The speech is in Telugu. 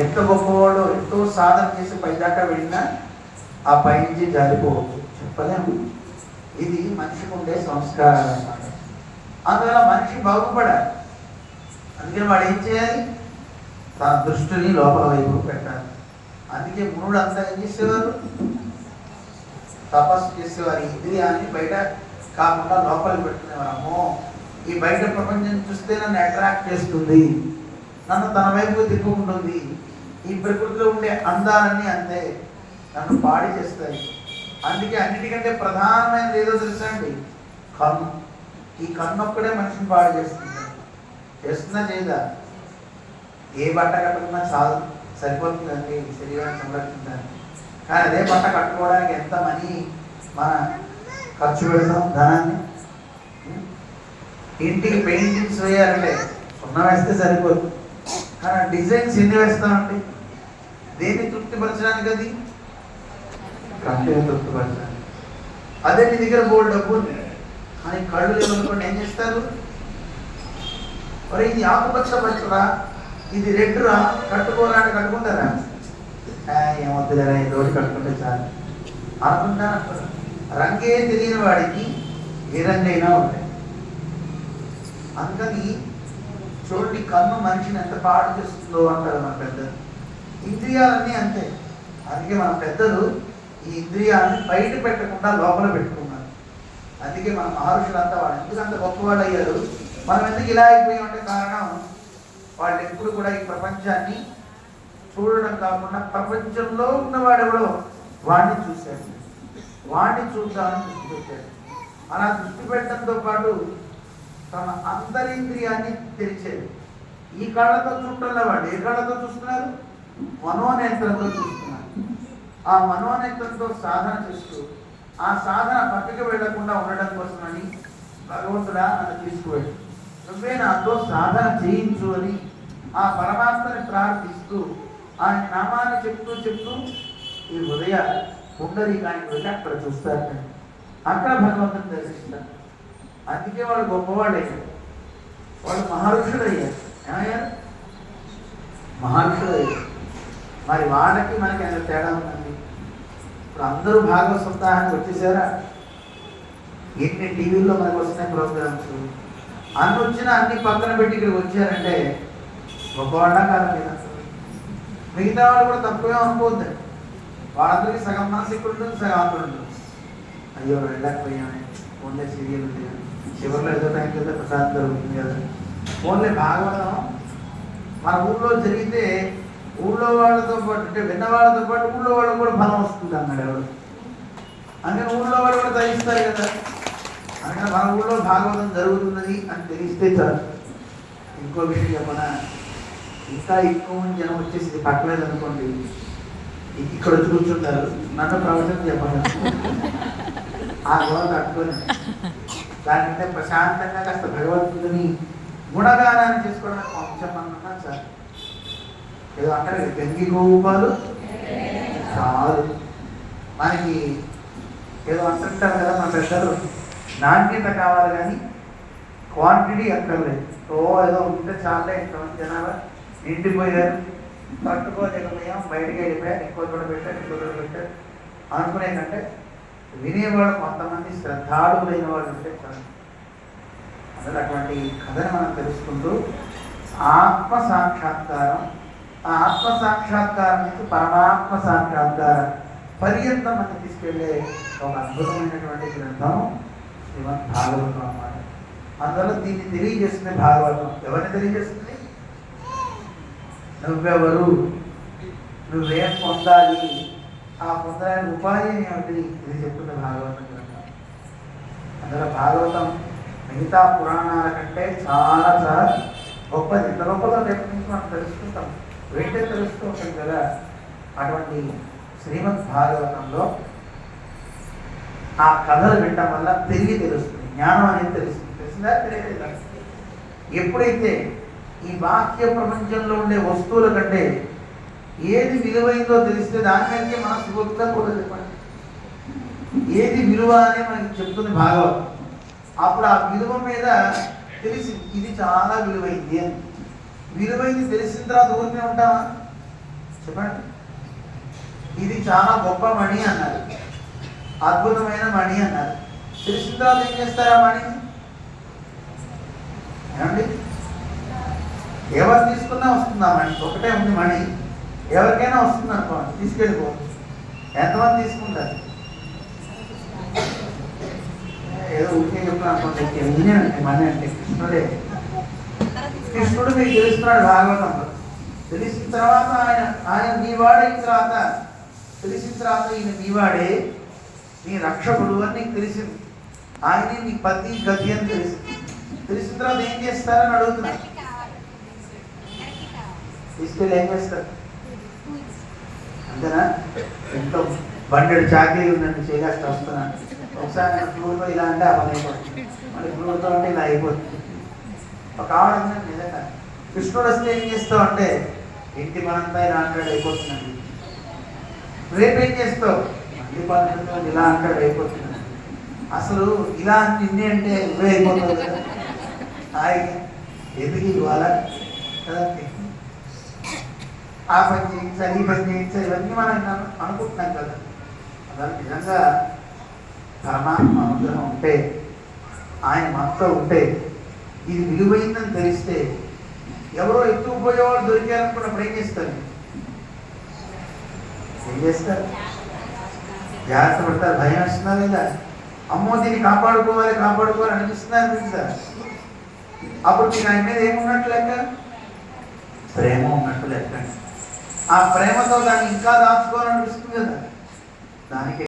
ఎంత గొప్పవాడో ఎంతో సాధన చేసి పైదాకా వెళ్ళినా ఆ పై నుంచి జారిపోవచ్చు, చెప్పలేము. ఇది మనిషికి ఉండే సంస్కారాలు అన్నమాట. అందువల్ల మనిషి బాగుపడాలి. అందుకని వాడు ఏం చేయాలి? తన దృష్టిని లోపల వైపు పెట్టాలి. అందుకే మునుడు అంతా ఏం చేసేవారు? తపస్సు చేసేవారు. ఇంద్రియాన్ని బయట కాకుండా లోపల పెట్టుకునేవారు. అమ్మో, ఈ బయట ప్రపంచం చూస్తే నన్ను అట్రాక్ట్ చేస్తుంది, నన్ను తన వైపు తిప్పుకుంటుంది. ఈ ప్రకృతిలో ఉండే అందాలన్నీ అంతే నన్ను పాడి చేస్తాయి. అందుకే అన్నిటికంటే ప్రధానమైనది ఏదో తెలుసా అండి? కన్ను. ఈ కన్ను ఒక్కడే మనిషిని పాడు చేస్తుంది. చేస్తున్నా చేయదా? ఏ బట్ట కట్టుకున్నా చాలు, సరిపోతుందండి శరీరాన్ని సంరక్షించడానికి. కానీ అదే బట్ట కట్టుకోవడానికి ఎంత మనీ మన ఖర్చు పెడతాం, ధనాన్ని. ఇంటికి పెయింటింగ్స్ వేయాలంటే సున్నా వేస్తే సరిపోదు, కానీ డిజైన్స్ ఎన్ని వేస్తామండి? దేన్ని తృప్తిపరచడానికి? అది కంటిని తృప్తిపరచడానికి. అదే మీ దగ్గర బోల్డ్ డబ్బు ఉంది, కానీ కళ్ళు లేవనుకోండి, ఏం చేస్తారు? మరి ఇది ఆకుపచ్చ పచ్చరా, ఇది రెడ్ రా, కట్టుకోరా అని కట్టుకుంటారా? ఏమవుతుందా, ఈ రోజు కట్టుకుంటే చాలు అనుకుంటాను. రంగే తెలియని వాడికి ఏ రంగైనా ఉంటాయి. అందుకని చూడండి, కన్ను మనిషిని ఎంత పాడు చేస్తుందో అంటారు మన పెద్దలు. ఇంద్రియాలన్నీ అంతే. అందుకే మన పెద్దలు ఈ ఇంద్రియాలని బయట పెట్టకుండా లోపల పెట్టుకున్నారు. అందుకే మన మహర్షులంతా వాళ్ళు ఎందుకంత గొప్పవాళ్ళు అయ్యారు, మనం ఎందుకు ఇలా అయిపోయామంటే కారణం వాళ్ళు ఎప్పుడు కూడా ఈ ప్రపంచాన్ని చూడడం కాకుండా ప్రపంచంలో ఉన్నవాడెవడో వాడిని చూశారు, వాడిని చూద్దామని దృష్టి పెట్టారు. అలా దృష్టి పెట్టడంతో పాటు తన అంతరింద్రియాన్ని తెరిచేది. ఈ కళ్ళతో చూడటంలో వాళ్ళు ఏ కళ్ళతో చూస్తున్నారు? మనోనేత్రంతో చూస్తున్నారు. ఆ మనోనేత్రంతో సాధన చేస్తూ ఆ సాధన పక్కకి వెళ్లకుండా ఉండడం కోసమని భగవంతుడా నన్ను తీసుకువెళ్ళు, నువ్వే నాతో సాధన చేయించు అని ఆ పరమాత్మని ప్రార్థిస్తూ ఆయన నామాన్ని చెప్తూ చెప్తూ ఈ హృదయ పుండరీకానికి వెళ్ళి అక్కడ చూస్తారు. అక్కడ భగవంతుని దర్శిస్తారు. అందుకే వాళ్ళు గొప్పవాళ్ళు అయ్యారు, వాళ్ళు మహర్షులు అయ్యారు. ఏమయ్యారు? మహర్షులు అయ్యారు. మరి వాళ్ళకి మనకి ఎంత తేడా ఉందండి? ఇప్పుడు అందరూ భాగవత సప్తాహానికి వచ్చేసారా? ఎన్ని టీవీల్లో మనకు వస్తున్నాయి ప్రోగ్రామ్స్, అన్ని వచ్చినా అన్ని పక్కన పెట్టి ఇక్కడికి వచ్చారంటే గొప్పవాళ్ళ కాదు మీద. మిగతా వాళ్ళు కూడా తక్కువే అనుకోవద్దు. వాళ్ళందరికీ సగం మనసు ఇక్కడ ఉంటుంది, సగం అక్కడ ఉంటుంది. అయ్యో వెళ్ళకపోయామే, ఫోన్లే సీరియల్ ఉంది, చివరిలో ఏదో టైంకి వెళ్తే ప్రసాదం జరుగుతుంది కదా, ఫోన్లే భాగవతం మన ఊళ్ళో జరిగితే ఊళ్ళో వాళ్ళతో పాటు అంటే విన్నవాళ్ళతో పాటు ఊళ్ళో వాళ్ళకు కూడా బలం వస్తుంది అన్నాడు ఎవరు. అందుకని ఊళ్ళో వాళ్ళు కూడా తగ్గిస్తారు కదా. అందుకని మన ఊళ్ళో భాగవతం జరుగుతున్నది అని తెలిస్తే చాలు. ఇంకో విషయం చెప్పనా, ఇంకా ఎక్కువ మంది జనం వచ్చేసి పక్కలేదు అనుకోండి, ఇక్కడ వచ్చి కూర్చుంటారు, నన్ను ప్రవచనం చెప్పాలి. ఆ గోడ కట్టుకొని దానికంటే ప్రశాంతంగా కాస్త భగవంతుని గుణగానాన్ని చేసుకోవడానికి కొంచెం అన్నా చాలు. ఏదో అంటారు గంగి గోపాలు చాలు. మనకి ఏదో అంటుంటారు కదా మన పెద్దలు, నాణ్యత కావాలి కానీ క్వాంటిటీ అక్కర్లేదు. ఏదో ఉంటే చాలే, ఇంతమంది జనాభా నిండిపోయారు, పట్టుకోలేకపోయాం, బయటకు వెళ్ళిపోయారు, ఎక్కువ చోట పెట్టారు, ఎక్కువ చోట పెట్టారు అనుకునే కంటే వినేవాడు కొంతమంది శ్రద్ధాళులైన వాళ్ళు ఉంటే చాలు. అసలు అటువంటి కథను మనం తెలుసుకుంటూ ఆత్మ సాక్షాత్కారం, ఆ ఆత్మ సాక్షాత్కారం నుంచి పరమాత్మ సాక్షాత్కార పర్యంతం మనకి తీసుకెళ్లే ఒక అద్భుతమైనటువంటి గ్రంథం శ్రీమద్ భాగవతం అన్నమాట. అందువల్ల దీన్ని తెలియజేస్తుంది భాగవతం. ఎవరిని తెలియజేస్తుంది? నువ్వెవరు, నువ్వేం పొందాలి, ఆ పొందడానికి ఉపాయం ఏమిటి, ఇది చెప్తుంది భాగవతం గ్రంథం. అందులో భాగవతం మిగతా పురాణాల కంటే చాలా చాలా గొప్పది. ఇంత గొప్పగా రేపు నుంచి మనం తెలుసుకుంటాం, వెంటే తెలుస్తూ ఉంటుంది కదా. అటువంటి శ్రీమద్ భాగవతంలో ఆ కథలు వినడం వల్ల తిరిగి తెలుస్తుంది, జ్ఞానం అనేది తెలుస్తుంది. తెలిసిందా? తెలియదా? ఎప్పుడైతే ఈ బాహ్య ప్రపంచంలో ఉండే వస్తువుల కంటే ఏది విలువైందో తెలిస్తే దానికంటే మనసు గొప్పగా కూడా చెప్పండి. ఏది విలువ అని మనకి చెప్తుంది భాగవతం. అప్పుడు ఆ విలువ మీద తెలిసి ఇది చాలా విలువైంది అని. విలువైంది తెలిసిన తర్వాత ఊరికే ఉంటామా? చెప్పండి. ఇది చాలా గొప్ప మణి అన్నారు, అద్భుతమైన మణి అన్నారు. తెలిసిన తర్వాత ఏం చేస్తారు ఆ మణిని? ఏమండి, ఎవరు తీసుకున్నా వస్తుంది ఆ మణి. ఒకటే ఉంది మణి, ఎవరికైనా వస్తుంది అనుకోండి, తీసుకెళ్ళిపోవచ్చు. ఎంతమంది తీసుకుంటారు? ఏదో ఊరికే చెప్పిన అనుకోండి, మణి అంటే కృష్ణుడే. కృష్ణుడు మీకు తెలుస్తున్నాడు భాగవతంలో. తెలిసిన తర్వాత ఆయన నీవాడైన తర్వాత, తెలిసిన తర్వాత ఈయన నీవాడే, నీ రక్షకుడు అని నీకు తెలిసింది. ఆయనే నీ పతి గతి అని తెలిసింది. తెలిసిన తర్వాత ఏం చేస్తారని అడుగుతున్నా. తీసుకెళ్ళి ఏం చేస్తారు? అంతేనా? ఎంతో బండెడు చాకరీ ఉందండి, చేయలేక వస్తున్నాను. ఒకసారి నేను ఫ్లూర్తో ఇలా అంటే ఆ పని అయిపోతుంది, మళ్ళీ ఫ్లూర్తో అంటే ఇలా అయిపోతుంది. ఒక ఆవిడ నిజంగా కృష్ణుడు వస్తే ఏం చేస్తావు అంటే, ఇంటి మనంతా ఇలా అంటాడు అయిపోతుందండి. రేపేం చేస్తావు? మళ్ళీ పనులతో ఇలా అంటాడు అయిపోతుందండి. అసలు ఇలా నిన్నే అంటే ఇవే అయిపోతుంది కదా, హాయిగా ఎందుకు ఇవ్వాలా కదండి. ఆ పని చేయించాలి, ఈ పని చేయించాలి, ఇవన్నీ మనం అనుకుంటున్నాం కదా. అలా నిజంగా పరమాత్మ అనుగ్రహం ఉంటే, ఆయన మనతో ఉంటే, ఇది విలువైందని తెలిస్తే, ఎవరో ఎత్తుకుపోయేవాళ్ళు దొరికారనుకున్నప్పుడు ఏం చేస్తారు? ఏం చేస్తారు? జాగ్రత్త పడతారు. భయం వస్తున్నా లేదా? అమ్మో దీన్ని కాపాడుకోవాలి అనిపిస్తున్నా అనిపిస్తారు. అప్పుడు మీకు ఆయన మీద ఏమున్నట్టు లెక్క? ప్రేమ ఉన్నట్టు లెక్క. ఆ ప్రేమతో దాన్ని ఇంకా దాచుకోవాలనిపిస్తుంది కదా, దానికి